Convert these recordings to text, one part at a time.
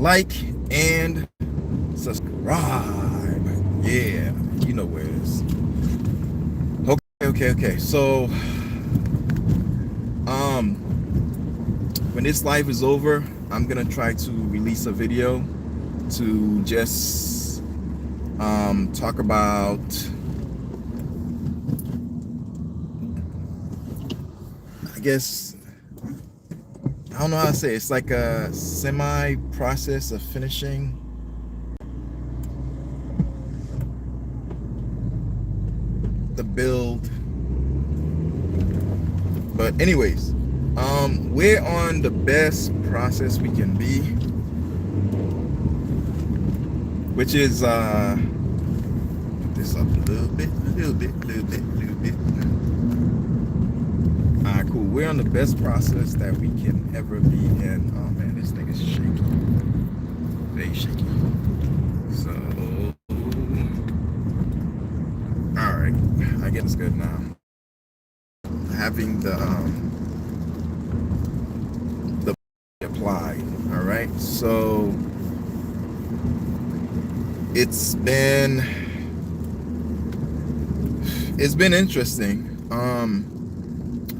like and subscribe. Yeah, you know where it is. Okay. So, when this live is over, I'm gonna try to release a video to just talk about, I guess, I don't know how to say it. It's like a semi process of finishing the build. But anyways, we're on the best process we can be, which is put this up a little bit. Alright, cool. We're on the best process that we can ever be in. Oh man, this thing is shaky. Very shaky. So alright, I guess it's good now. Having the applied. Alright, so it's been interesting.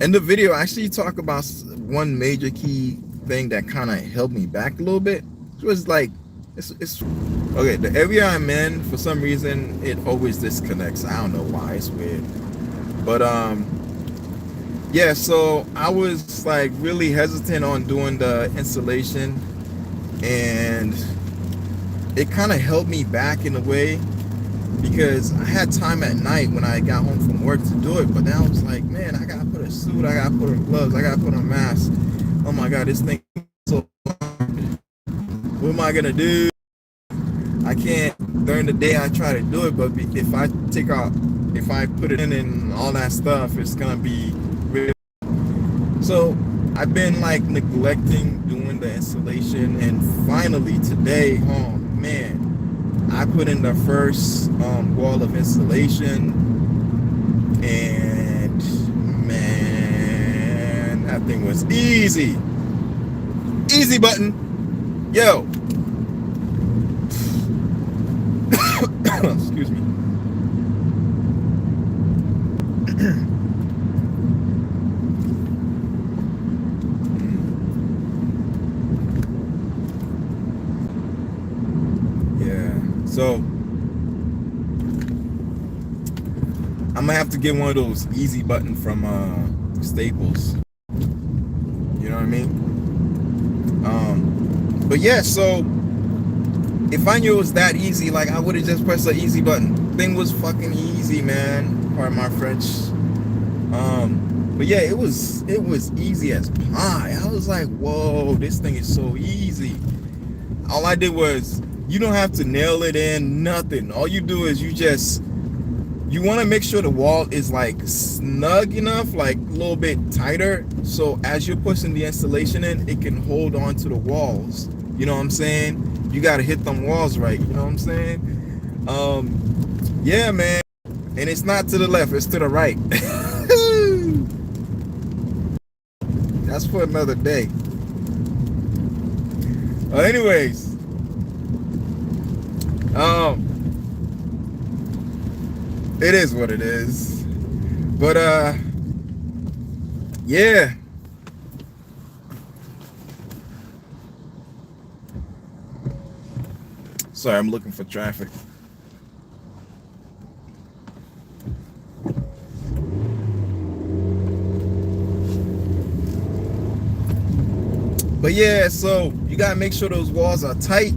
In the video, I actually talk about one major key thing that kind of held me back a little bit. It was like, it's okay. The area I'm in, for some reason, it always disconnects. I don't know why. It's weird. But yeah. So I was like really hesitant on doing the installation, and it kind of held me back in a way, because I had time at night when I got home from work to do it, but now I was like, man, I gotta put a suit, I gotta put on gloves, I gotta put on a mask. Oh my god, this thing is so hard. What am I gonna do? I can't. During the day I try to do it, but if I put it in and all that stuff, it's gonna be really. So I've been like neglecting doing the installation, and finally today, oh man, I put in the first wall of installation, and man, that thing was easy button, yo. Excuse me. So I'm gonna have to get one of those easy button from Staples. You know what I mean? But yeah, so if I knew it was that easy, like I would have just pressed the easy button. Thing was fucking easy, man. Pardon my French. But yeah, it was easy as pie. I was like, whoa, this thing is so easy. All I did was, you don't have to nail it in, nothing. All you do is you want to make sure the wall is like snug enough, like a little bit tighter, so as you're pushing the installation in, it can hold on to the walls. You know what I'm saying? You got to hit them walls right. You know what I'm saying? Yeah, man. And it's not to the left, it's to the right. That's for another day. Anyways, it is what it is. But yeah. Sorry, I'm looking for traffic. But yeah, so you gotta make sure those walls are tight.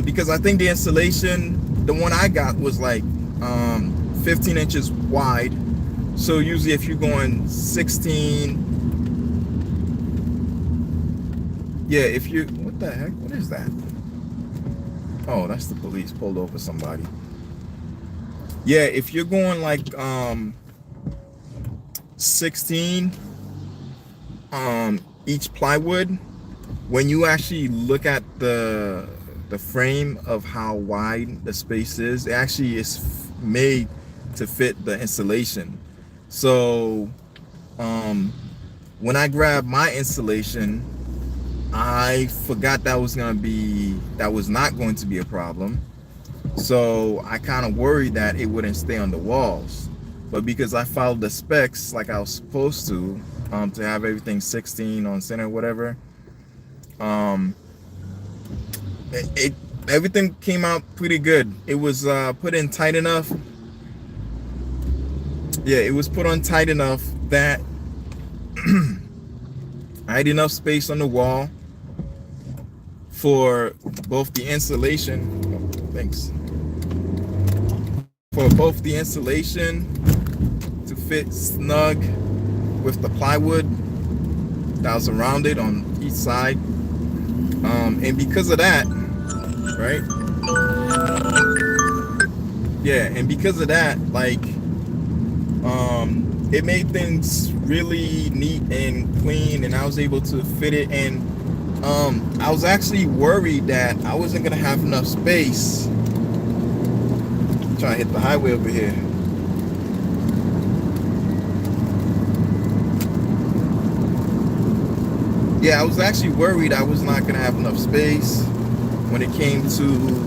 Because I think the installation, the one I got was like 15 inches wide. So usually if you're going 16, yeah, if you, what the heck, what is that? Oh, that's the police pulled over somebody. Yeah, if you're going like 16 each plywood, when you actually look at the frame of how wide the space is, it actually is made to fit the installation. So when I grab my installation, I forgot that was not going to be a problem. So I kind of worried that it wouldn't stay on the walls. But because I followed the specs like I was supposed to have everything 16 on center, whatever, um, it everything came out pretty good. It was put in tight enough. Yeah, it was put on tight enough that I had enough space on the wall for both the insulation. Thanks. For both the insulation to fit snug with the plywood that was around it on each side. And because of that, right? Yeah, and because of that, like, it made things really neat and clean, and I was able to fit it. And I was actually worried that I wasn't gonna have enough space. I'm trying to hit the highway over here. Yeah, I was actually worried I was not gonna have enough space when it came to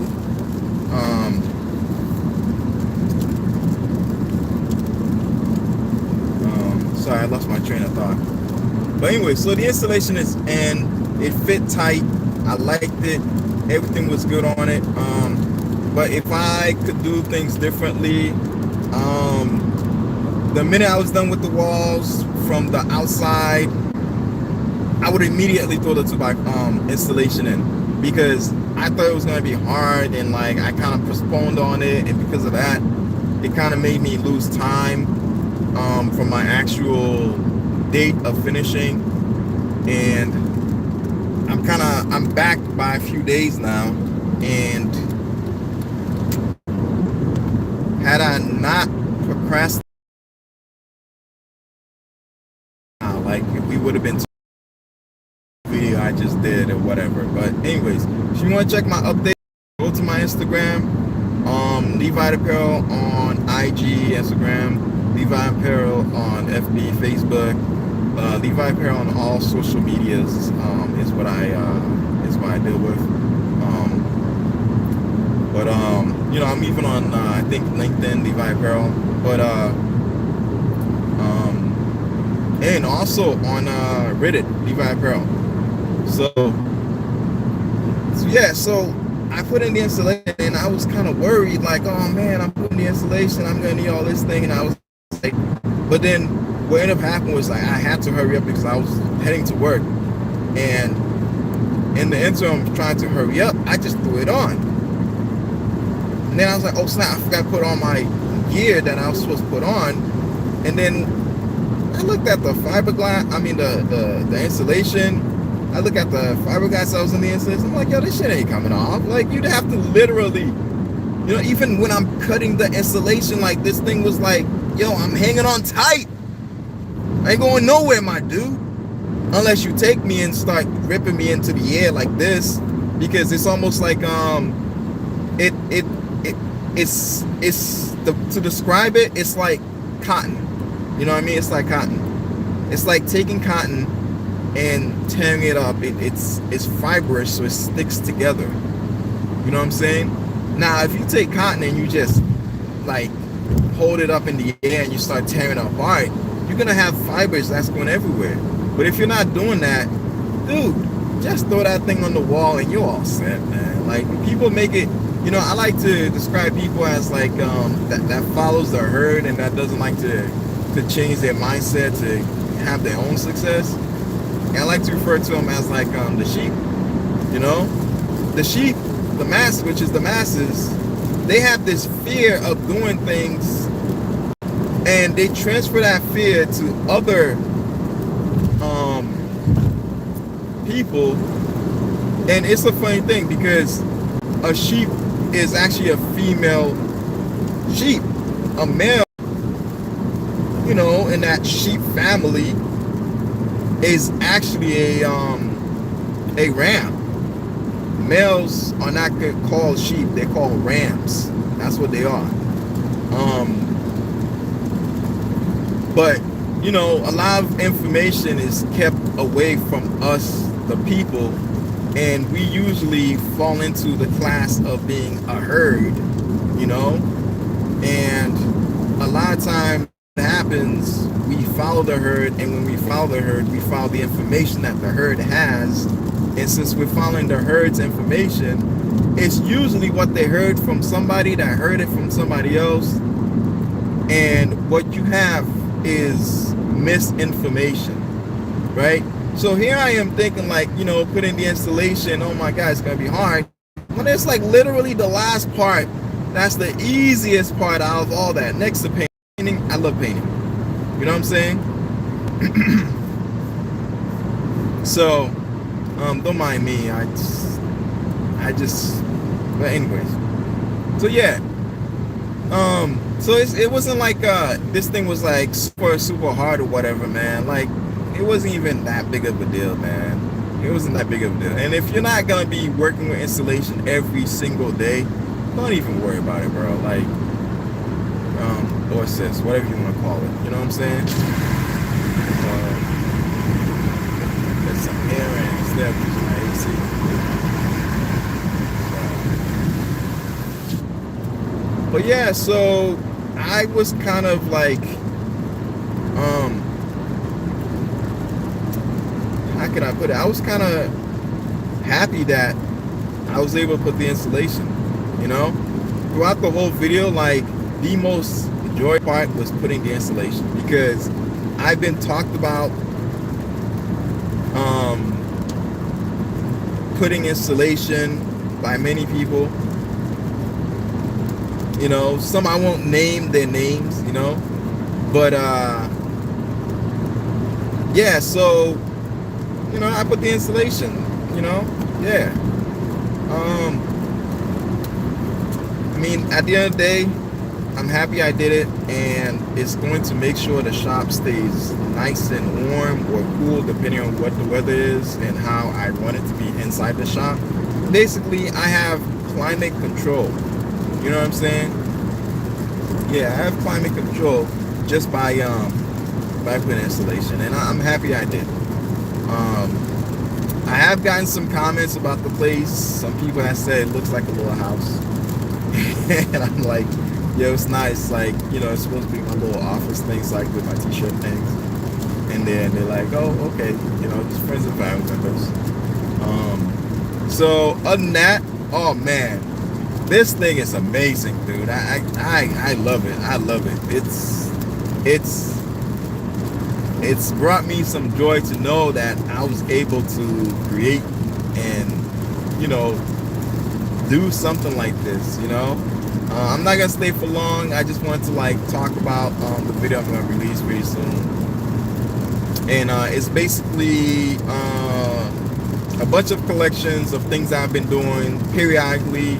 sorry, I lost my train of thought. But anyway, so the installation is in. It fit tight. I liked it. Everything was good on it. But if I could do things differently, the minute I was done with the walls from the outside, I would immediately throw the 2x installation in, because I thought it was gonna be hard, and like I kind of postponed on it, and because of that, it kind of made me lose time from my actual date of finishing. And I'm back by a few days now, and had I not procrastinated, like we would have been video I just did or whatever. But anyways, if you want to check my update, go to my Instagram, Levi Apparel on IG, Instagram, Levi Apparel on FB, Facebook, Levi Apparel on all social medias is what I deal with. But I'm even on I think LinkedIn, Levi Apparel, but and also on Reddit, Levi Apparel. So yeah, so I put in the installation, and I was kind of worried, like, oh man, I'm putting the installation, I'm gonna need all this thing, and I was like, but then what ended up happening was, like, I had to hurry up because I was heading to work, and in the interim, trying to hurry up, I just threw it on, and then I was like, oh snap, I forgot to put on my gear that I was supposed to put on, and then I looked at the fiberglass, I mean the insulation. I look at the fiberglass that was in the installation. I'm like, yo, this shit ain't coming off. Like, you'd have to literally, even when I'm cutting the installation, like, this thing was like, yo, I'm hanging on tight. I ain't going nowhere, my dude. Unless you take me and start ripping me into the air like this, because it's almost like to describe it, it's like cotton. You know what I mean? It's like cotton. It's like taking cotton and tearing it up. It's fibrous, so it sticks together. You know what I'm saying? Now, if you take cotton and you just like hold it up in the air and you start tearing it apart, you're gonna have fibers that's going everywhere. But if you're not doing that, dude, just throw that thing on the wall and you're all set, man. Like, people make it, I like to describe people as like that follows the herd and that doesn't like to change their mindset to have their own success. And I like to refer to them as like the sheep. The sheep, the mass, which is the masses, they have this fear of doing things, and they transfer that fear to other people. And it's a funny thing, because a sheep is actually a female sheep. A male, in that sheep family is actually a ram. Males are not called sheep, they're called rams. That's what they are. But a lot of information is kept away from us, the people, and we usually fall into the class of being a herd, you know. And a lot of time what happens, we follow the herd, and when we follow the herd, we follow the information that the herd has. And since we're following the herd's information, it's usually what they heard from somebody that heard it from somebody else. And what you have is misinformation, right? So here I am thinking, like, you know, putting the installation, oh my God, it's gonna be hard. But it's like literally the last part. That's the easiest part out of all that. Next to painting, I love painting. You know what I'm saying? So, don't mind me. I just, but anyways. So yeah. So it wasn't like this thing was like super hard or whatever, man. Like, it wasn't even that big of a deal, man. It wasn't that big of a deal. And if you're not gonna be working with installation every single day, don't even worry about it, bro. Like, or sis, whatever you want to call it. You know what I'm saying? There's some air and stuff in my AC. But yeah, so I was kind of like, how can I put it? I was kind of happy that I was able to put the installation, you know? Throughout the whole video, like, the most joy part was putting the installation, because I've been talked about putting installation by many people. You know, some I won't name their names, you know, but yeah, so, you know, I put the installation, you know, yeah. I mean, at the end of the day, I'm happy I did it, and it's going to make sure the shop stays nice and warm or cool depending on what the weather is and how I want it to be inside the shop. Basically, I have climate control. You know what I'm saying? Yeah, I have climate control just by putting installation, and I'm happy I did. I have gotten some comments about the place. Some people have said it looks like a little house. And I'm like, yo, it's nice. Like, you know, it's supposed to be my little office things, like with my t-shirt things. And then they're like, oh, okay, you know, just friends and family members. So other than that, oh man, this thing is amazing, dude. I love it. I love it. It's brought me some joy to know that I was able to create and, you know, do something like this, you know. I'm not gonna stay for long. I just wanted to like talk about the video I'm gonna release very soon, and it's basically a bunch of collections of things I've been doing periodically.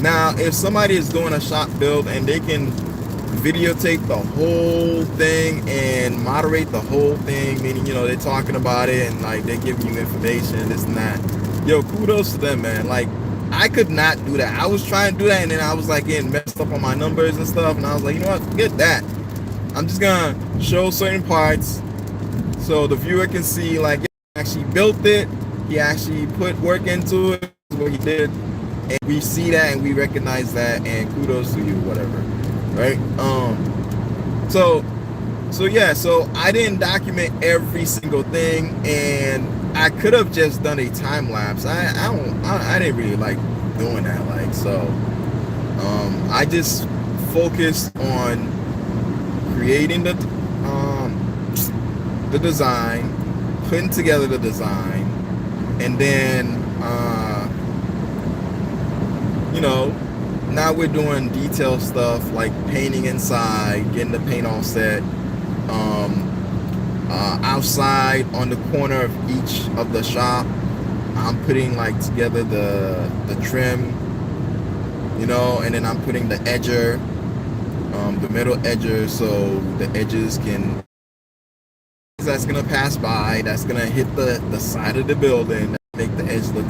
Now, if somebody is doing a shop build and they can videotape the whole thing and moderate the whole thing, meaning, you know, they're talking about it and like they're giving you information, this and that, yo, kudos to them, man. Like, I could not do that. I was trying to do that, and then I was like getting messed up on my numbers and stuff, and I was like, you know what, forget that. I'm just gonna show certain parts so the viewer can see, like, yeah, he actually built it, he actually put work into it, what he did, and we see that and we recognize that, and kudos to you, whatever, right? So yeah, so I didn't document every single thing, and I could have just done a time lapse. I didn't really like doing that, like, so I just focused on creating the design, putting together the design, and then you know, now we're doing detail stuff like painting inside, getting the paint all set, outside on the corner of each of the shop. I'm putting like together the trim, you know, and then I'm putting the edger, the metal edger, so the edges can, that's gonna pass by, that's gonna hit the side of the building, make the edge look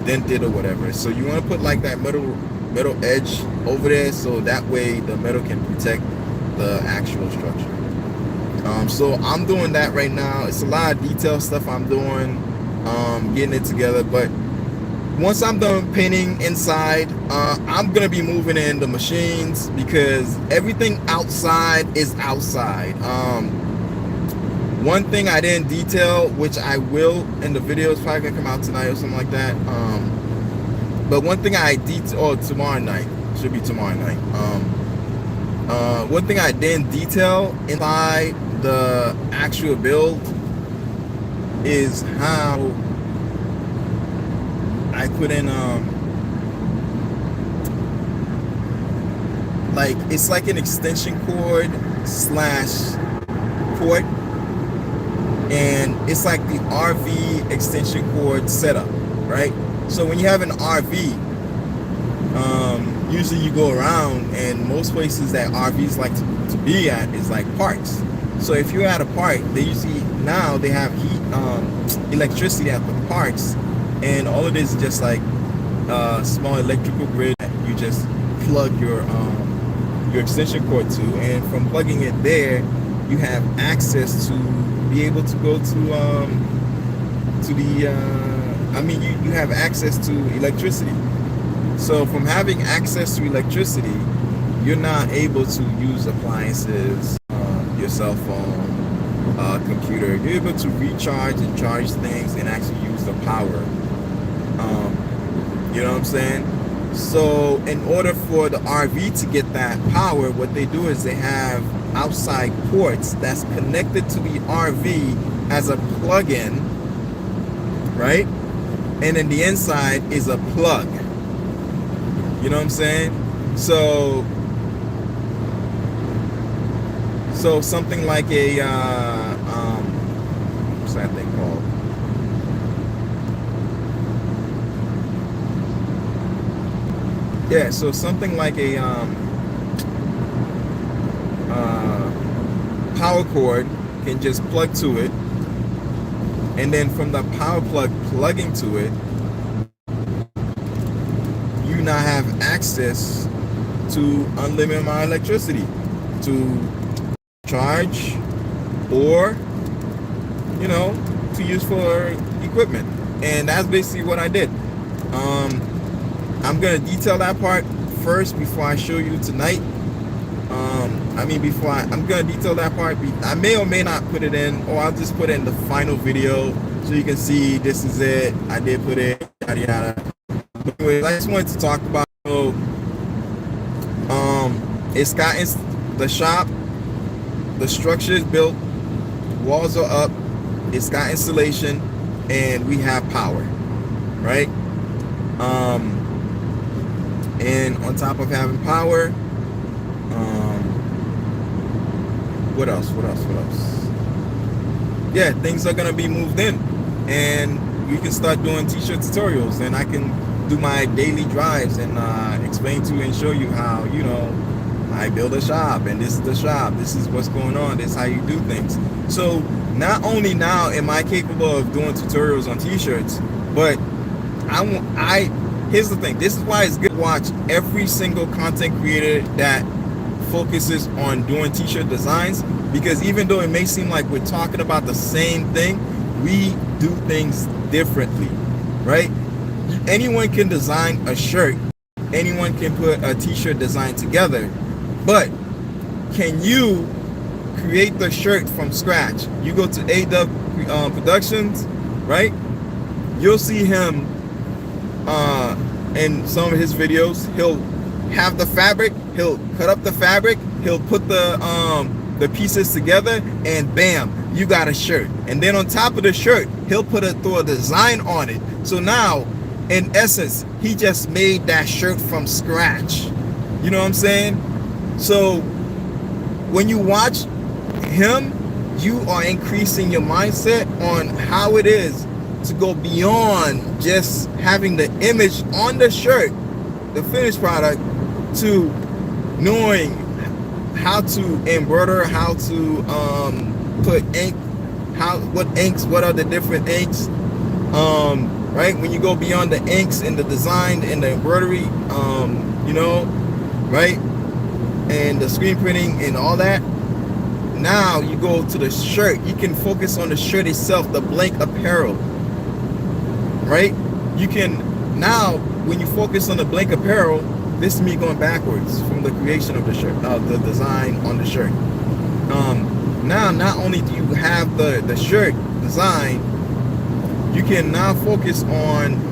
dented or whatever. So you want to put like that metal edge over there, so that way the metal can protect the actual structure. So I'm doing that right now. It's a lot of detail stuff I'm doing. getting it together. But once I'm done painting inside, I'm gonna be moving in the machines because everything outside is outside. One thing I didn't detail, which I will in the video, it's probably gonna come out tonight or something like that. But one thing I detail, tomorrow night, should be tomorrow night. One thing I didn't detail inside the actual build is how I put in like it's like an extension cord slash port, and it's like the RV extension cord setup, right? So when you have an RV, usually you go around, and most places that RVs like to be at is like parks. So if you're at a park, they usually now they have heat, electricity at the parks, and all it is just like a small electrical grid that you just plug your extension cord to, and from plugging it there, you have access to be able to go to the you have access to electricity. So from having access to electricity, you're not able to use appliances, your cell phone, computer. You're able to recharge and charge things and actually use the power. You know what I'm saying? So in order for the RV to get that power, what they do is they have outside ports that's connected to the RV as a plug-in, right? And then the inside is a plug. You know what I'm saying? So something like a what's that thing called? Yeah, so something like a power cord can just plug to it, and then from the power plug plugging to it, you now have access to unlimited amount of electricity to charge, or to use for equipment. And that's basically what I did. I'm gonna detail that part first before I show you tonight. I'm gonna detail that part. I may or may not put it in, or I'll just put it in the final video so you can see this is it. I did put it, yada yada. But anyways, I just wanted to talk about, it's got the shop, the structure is built, walls are up, it's got insulation, and we have power, right? And on top of having power, what else? Yeah, things are gonna be moved in, and we can start doing t-shirt tutorials, and I can do my daily drives and explain to you and show you how, I build a shop, and this is the shop, this is what's going on, this is how you do things. So not only now am I capable of doing tutorials on t-shirts, but here's the thing, this is why it's good to watch every single content creator that focuses on doing t-shirt designs, because even though it may seem like we're talking about the same thing, we do things differently, right? Anyone can design a shirt, anyone can put a t-shirt design together, but can you create the shirt from scratch? You go to AW Productions, right? You'll see him in some of his videos. He'll have the fabric, he'll cut up the fabric, he'll put the pieces together, and bam, you got a shirt. And then on top of the shirt, he'll throw a design on it. So now, in essence, he just made that shirt from scratch. You know what I'm saying? So when you watch him, you are increasing your mindset on how it is to go beyond just having the image on the shirt, the finished product, to knowing how to embroider, how to put ink, what are the different inks, right? When you go beyond the inks and the design and the embroidery, right? And the screen printing and all that. Now you go to the shirt, you can focus on the shirt itself, the blank apparel. right? You can now, when you focus on the blank apparel, this is me going backwards from the creation of the shirt, the design on the shirt. Now, not only do you have the shirt design, you can now focus on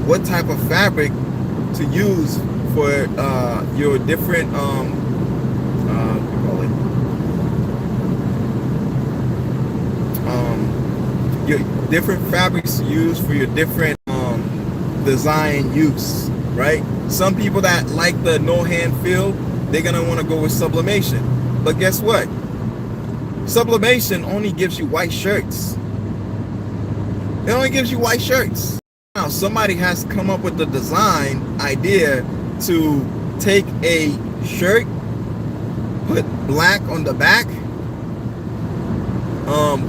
what type of fabric to use for your different what do you call it? Your different fabrics to use for your different design use, right? Some people that like the no hand feel, they're gonna want to go with sublimation. But guess what? Sublimation only gives you white shirts. It only gives you white shirts. Now somebody has come up with the design idea to take a shirt, put black on the back,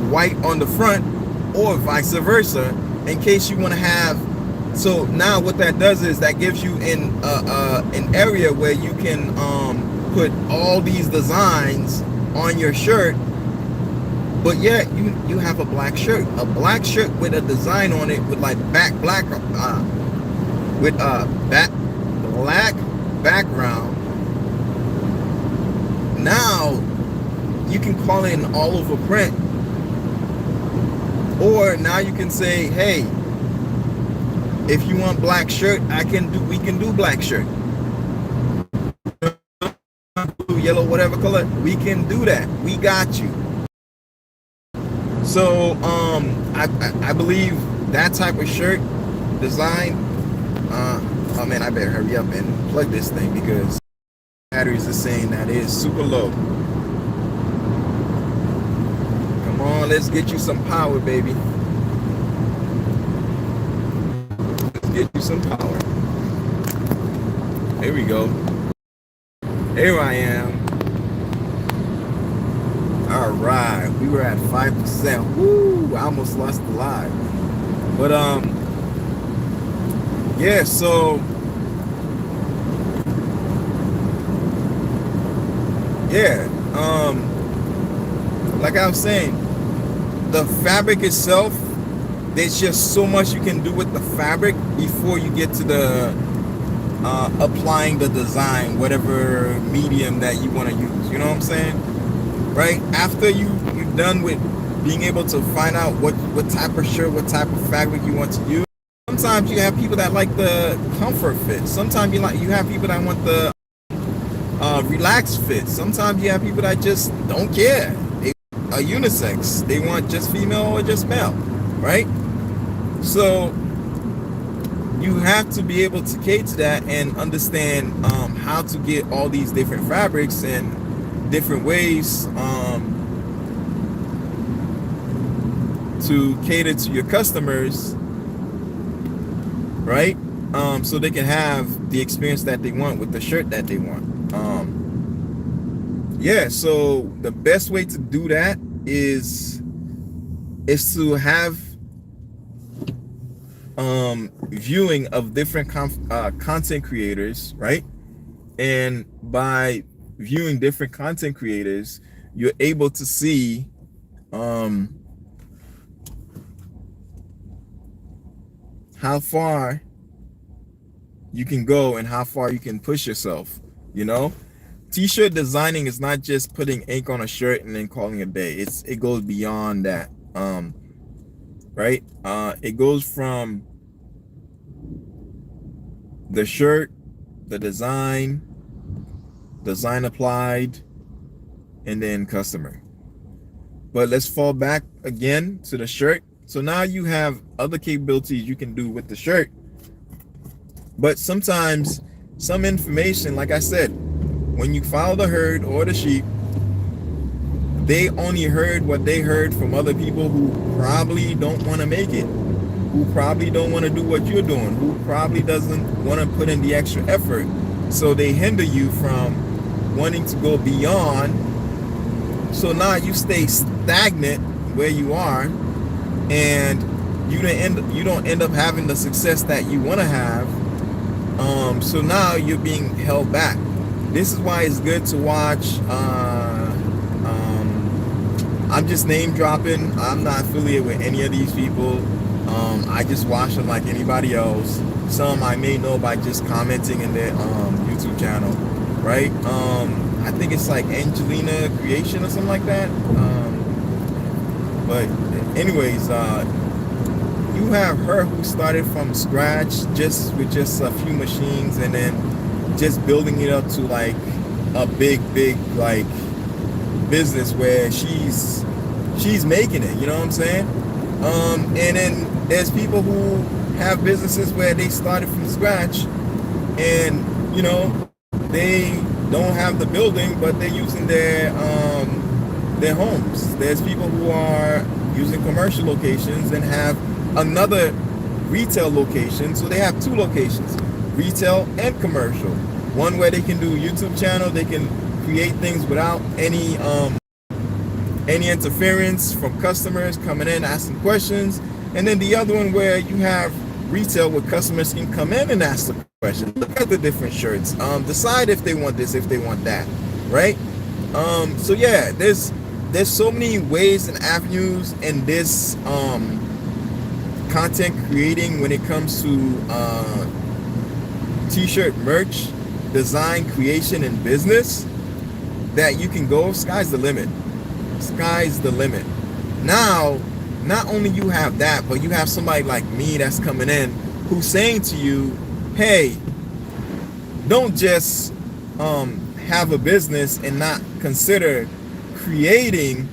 white on the front, or vice versa, in case you want to have. So now what that does is that gives you an area where you can put all these designs on your shirt, but yet you have a black shirt with a design on it with like black background. Now you can call it an all over print, or now you can say, hey, if you want black shirt, we can do black shirt. Yellow, whatever color, we can do that. We got you. So I believe that type of shirt design, oh man, I better hurry up and plug this thing because batteries are saying that it is super low. Come on, let's get you some power, baby. Get you some power. There we go. Here I am. All right, we were at 5%. Woo! I almost lost the live. But yeah. So yeah. Like I was saying, the fabric itself. There's just so much you can do with the fabric before you get to the applying the design, whatever medium that you want to use. You know what I'm saying? Right? After you're done with being able to find out what type of shirt, what type of fabric you want to use. Sometimes you have people that like the comfort fit. Sometimes you have people that want the relaxed fit. Sometimes you have people that just don't care. They are unisex. They want just female or just male. Right? So you have to be able to cater to that and understand how to get all these different fabrics and different ways to cater to your customers, right? So they can have the experience that they want with the shirt that they want. Yeah, so the best way to do that is to have viewing of different content creators, right? And by viewing different content creators, you're able to see how far you can go and how far you can push yourself. You know, t-shirt designing is not just putting ink on a shirt and then calling it a day. It goes beyond that. Right? It goes from the shirt, the design applied, and then customer. But let's fall back again to the shirt. So now you have other capabilities you can do with the shirt. But sometimes some information, like I said, when you follow the herd or the sheep, they only heard what they heard from other people who probably don't want to make it, who probably don't want to do what you're doing, who probably doesn't want to put in the extra effort. So they hinder you from wanting to go beyond. So now you stay stagnant where you are, and you don't end up having the success that you want to have. So now you're being held back. This is why it's good to watch. I I'm just name dropping. I'm not affiliated with any of these people. I just watch them like anybody else. Some I may know by just commenting in their YouTube channel, right? I think it's like Angelina Creation or something like that. But anyways, you have her who started from scratch just with just a few machines, and then just building it up to like a big like business where she's making it, you know what I'm saying? And then there's people who have businesses where they started from scratch, and you know, they don't have the building, but they're using their homes. There's people who are using commercial locations and have another retail location, so they have two locations, retail and commercial. One where they can do a YouTube channel, they can create things without any interference from customers coming in asking questions, and then the other one where you have retail where customers can come in and ask the question, look at the different shirts, decide if they want this, if they want that, right? So yeah, there's so many ways and avenues in this content creating when it comes to t-shirt merch design creation and business that you can go. Sky's the limit. Sky's the limit. Now, not only you have that, but you have somebody like me that's coming in who's saying to you, hey, don't just have a business and not consider creating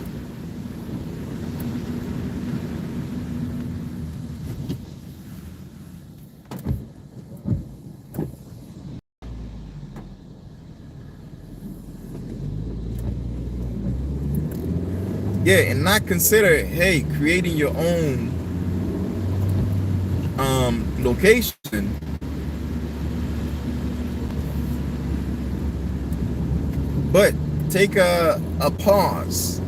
and not consider, hey, creating your own location, but take a pause.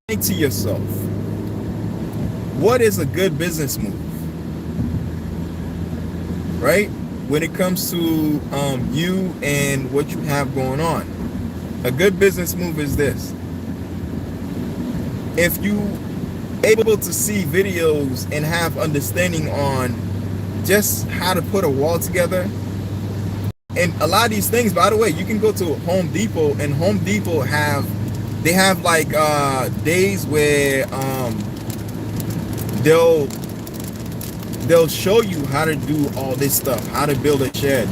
Think to yourself, what is a good business move, right? When it comes to you and what you have going on, a good business move is this. If you able to see videos and have understanding on just how to put a wall together, and a lot of these things, by the way, you can go to Home Depot, and Home Depot have like days where they'll show you how to do all this stuff, how to build a shed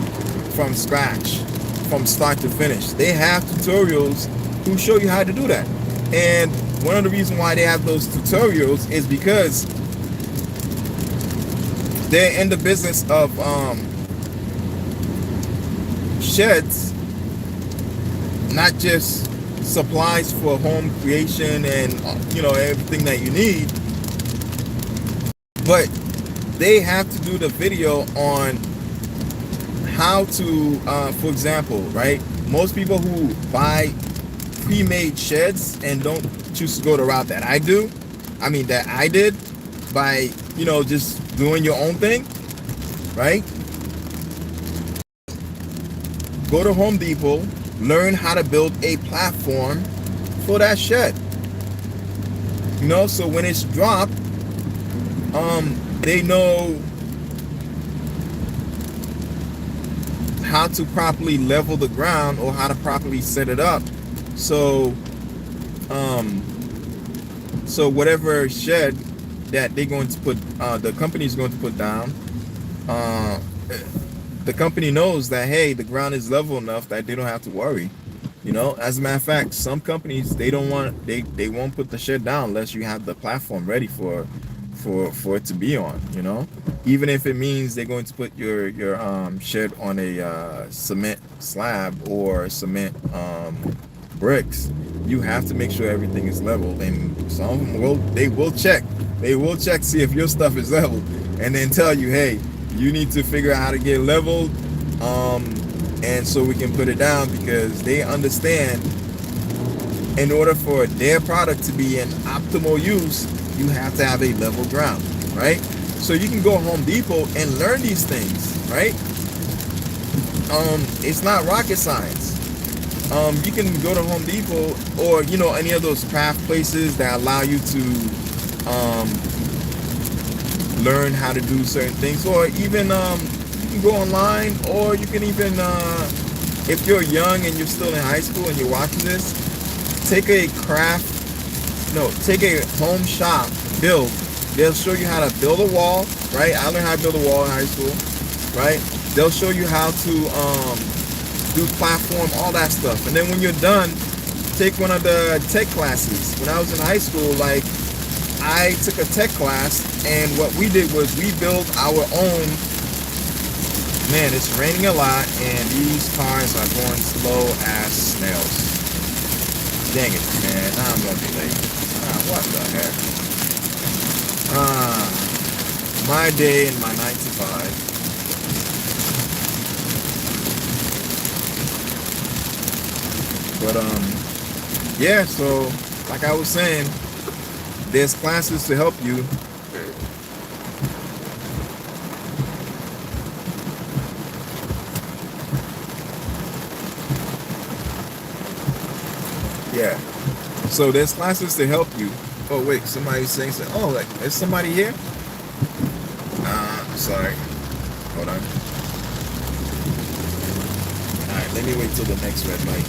from scratch, from start to finish. They have tutorials who show you how to do that. And one of the reasons why they have those tutorials is because they're in the business of sheds, not just supplies for home creation and you know, everything that you need, but they have to do the video on how to for example, right, most people who buy pre-made sheds and don't choose to go the route that I did by, you know, just doing your own thing, right? Go to Home Depot, learn how to build a platform for that shed, you know, so when it's dropped, they know how to properly level the ground or how to properly set it up. So so whatever shed that they're going to put, the company is going to put down, the company knows that, hey, the ground is level enough that they don't have to worry. You know, as a matter of fact, some companies, they won't put the shed down unless you have the platform ready for it to be on, you know, even if it means they're going to put your shed on a cement slab or cement bricks. You have to make sure everything is level, and some of them will check see if your stuff is leveled, and then tell you, hey, you need to figure out how to get leveled, and so we can put it down, because they understand in order for their product to be in optimal use, you have to have a level ground, right? So you can go Home Depot and learn these things, right? It's not rocket science. You can go to Home Depot or, you know, any of those craft places that allow you to learn how to do certain things, or even you can go online, or you can even if you're young and you're still in high school and you're watching this, take a home shop build. They'll show you how to build a wall, right? I learned how to build a wall in high school, right? They'll show you how to do platform, all that stuff. And then when you're done, take one of the tech classes. When I was in high school, like, I took a tech class, and what we did was we built our own. Man, it's raining a lot, and these cars are going slow as snails. Dang it, man. Now I'm gonna be late. What the heck? My day and my 9 to 5. But yeah, so like I was saying, there's classes to help you. Yeah. So there's classes to help you. Oh wait, somebody's saying something. Oh, like, is somebody here? Sorry. Hold on. Alright, let me wait till the next red light.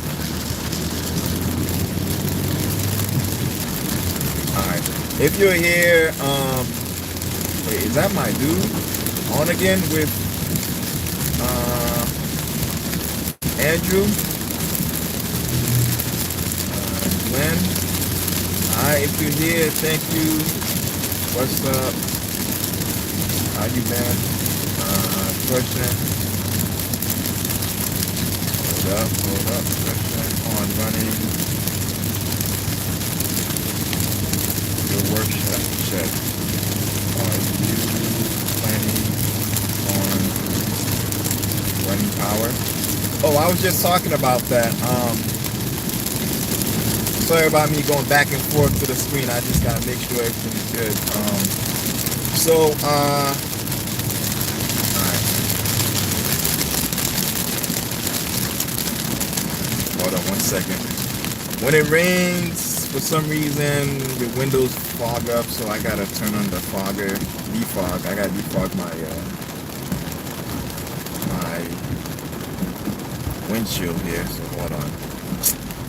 Alright. If you're here, wait, is that my dude? On again with Andrew? Glenn? Alright, if you're here, thank you. What's up? How you been? Question. Hold up. Question on running your workshop check. Are you planning on running power? Oh, I was just talking about that. Sorry about me going back and forth to the screen. I just gotta make sure everything's good. Alright. Hold on 1 second. When it rains, for some reason, your windows fog up, so I gotta turn on the fogger, defog. I gotta defog my windshield here, so hold on.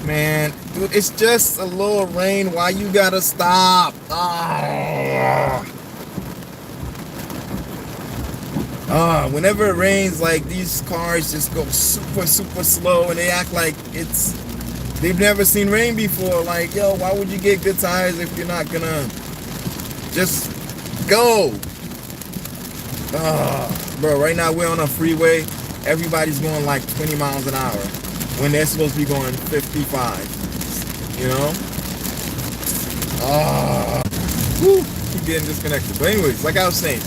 Man, dude, it's just a little rain. Why you gotta stop? Whenever it rains, like, these cars just go super, super slow, and they act like they've never seen rain before. Like, yo, why would you get good tires if you're not gonna just go? Bro, right now we're on a freeway. Everybody's going like 20 miles an hour when they're supposed to be going 55, you know? Keep getting disconnected. But anyways, like I was saying,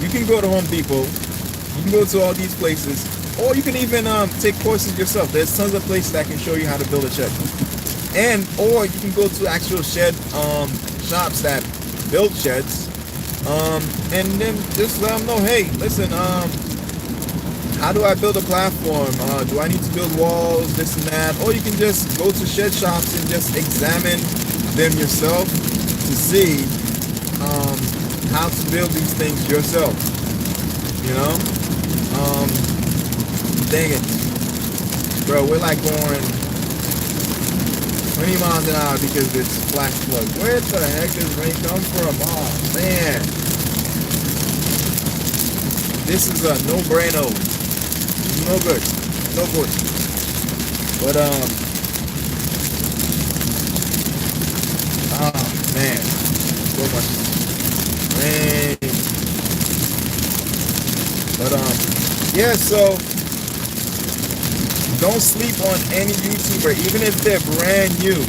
you can go to Home Depot, you can go to all these places, or you can even take courses yourself. There's tons of places that can show you how to build a shed. Or you can go to actual shed shops that build sheds, and then just let them know, hey, listen, how do I build a platform? Do I need to build walls, this and that? Or you can just go to shed shops and just examine them yourself to see how to build these things yourself. You know? Dang it. Bro, we're like going 20 miles an hour because it's flash flood. Where the heck does rain come from? Oh, man. This is a no-brainer. No good. No good. But, man. So much rain. But, yeah, so don't sleep on any YouTuber, even if they're brand new.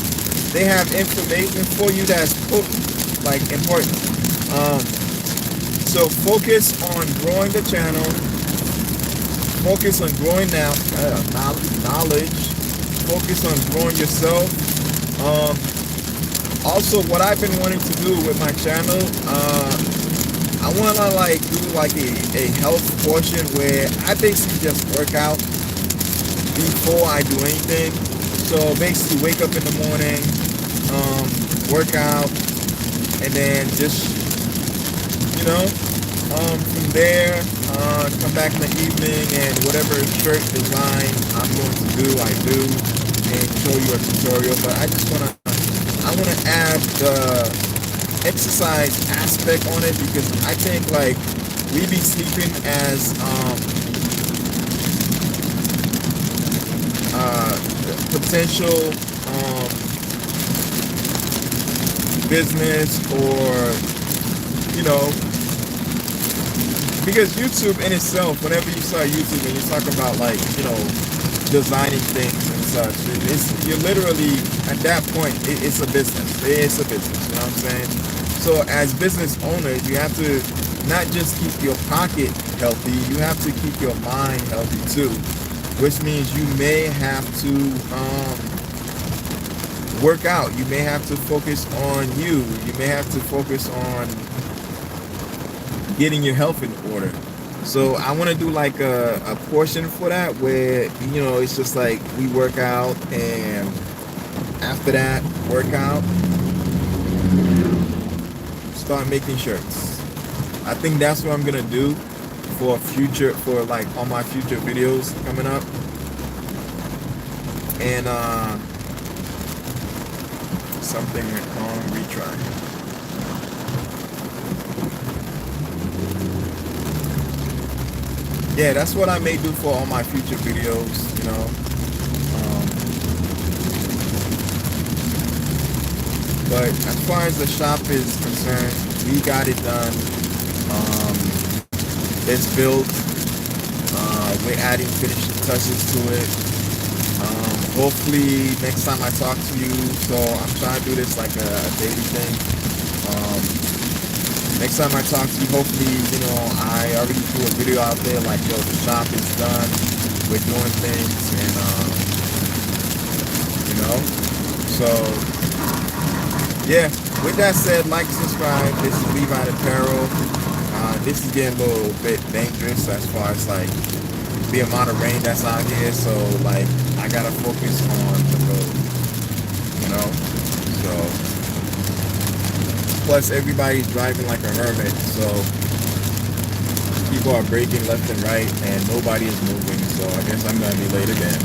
They have information for you that's like important. So focus on growing the channel. Focus on growing knowledge. Focus on growing yourself. Also, what I've been wanting to do with my channel, I want to do like a health portion where I basically just work out. before I do anything. So basically wake up in the morning, work out, and then just, you know, from there, come back in the evening and whatever shirt design I'm going to do, I do, and show you a tutorial. But I want to add the exercise aspect on it, because I think like we be sleeping as potential business, or you know, because YouTube in itself, whenever you start YouTube and you're talking about like, you know, designing things and such, you're literally at that point, it's a business. It's a business, you know what I'm saying? So as business owners, you have to not just keep your pocket healthy, you have to keep your mind healthy too, which means you may have to work out. You may have to focus on you. You may have to focus on getting your health in order. So I want to do like a portion for that, where, you know, it's just like we work out, and after that workout, start making shirts. I think that's what I'm gonna do for like all my future videos coming up. And something went wrong, retry. Yeah, that's what I may do for all my future videos, you know. But as far as the shop is concerned, we got it done. It's built. We're adding finishing touches to it. Hopefully next time I talk to you, so I'm trying to do this like a daily thing. Next time I talk to you, hopefully, you know, I already threw a video out there like, yo, the shop is done, we're doing things, and, you know, so, yeah, with that said, like, subscribe. This is Levi Apparel. This is getting a little bit dangerous as far as, like, the amount of rain that's out here, so, like, I gotta focus on the road, you know, so. Plus, everybody's driving like a hermit, so people are braking left and right, and nobody is moving. So I guess I'm gonna be late again.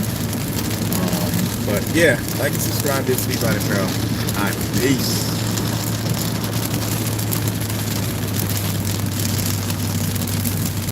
But yeah, like and subscribe. This week by the Apparel. All right, peace.